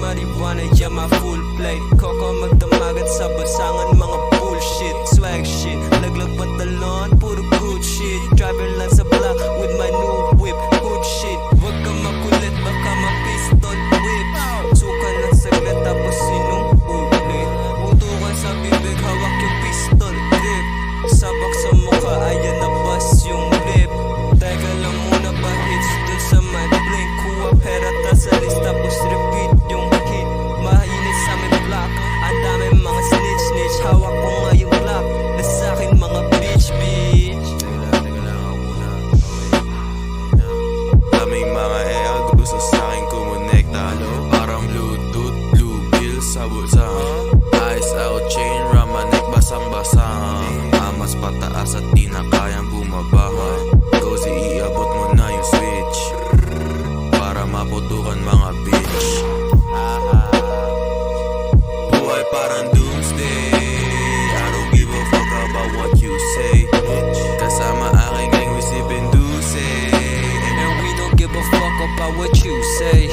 marijuana, yeah, my full plate. Koko magdamagan sa basangan, mga bullshit, swag shit. Laglag pantalon, puro good shit. Driving lang sa block with my new whip, good shit. Wag ka makulit, baka ma-pistol whip. Suka lang saglit, tapos sinong ulit. Utukan sa bibig, hawak yung pistol grip. Sabak sa mukha, ayan na bus yung lip. Teka lang muna ba hits dun sa my blink. Kuha pera ta sa list, tapos repeat yung hit. Mahinis sa may block, ang dami mga snitch. Hawak ko nga yung block, na sa'kin mga bitch. Teka lang ako muna. Daming mga gusto sa'kin kumonekta. Parang bluetooth, blue bill sa bulsa. Ice out chain, ramanek, basang-basang. Amas pataas at di na kayang bumaba. Cozy, iabot mo na yung switch para maputukan mga bitch. Buhay parang doomsday, I don't give a fuck about what you say. Kasama aking gang, we sippin' Duce, And we don't give a fuck about what you say.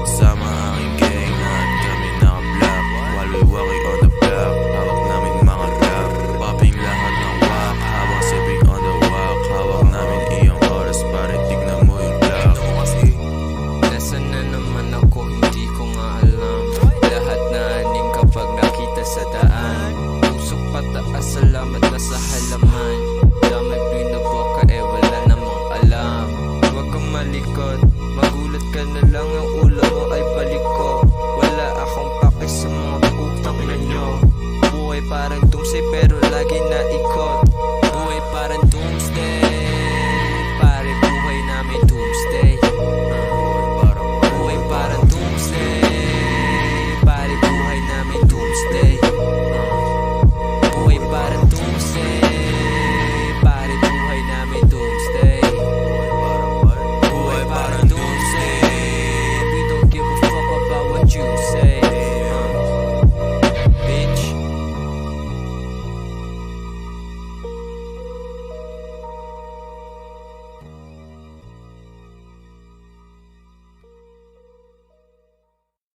Sama aking gang at kami naka-black. While we walking on the block, hawak namin mga rap. Popping lahat ng wak, habang sipping on the wak. Hawak namin iyong oras para tignan mo yung clock. Nasaan na naman ako, hindi ko nga alam. Lahat na aning kapag nakita sa daan. Pusok pataas, salamat na sa halaman. Damay binaboka, wala namang alam. Huwag kang malikot, magulat ka na lang, ang ulo mo ay paliko. Wala akong pake sa mga putang na nyo. Buhay parang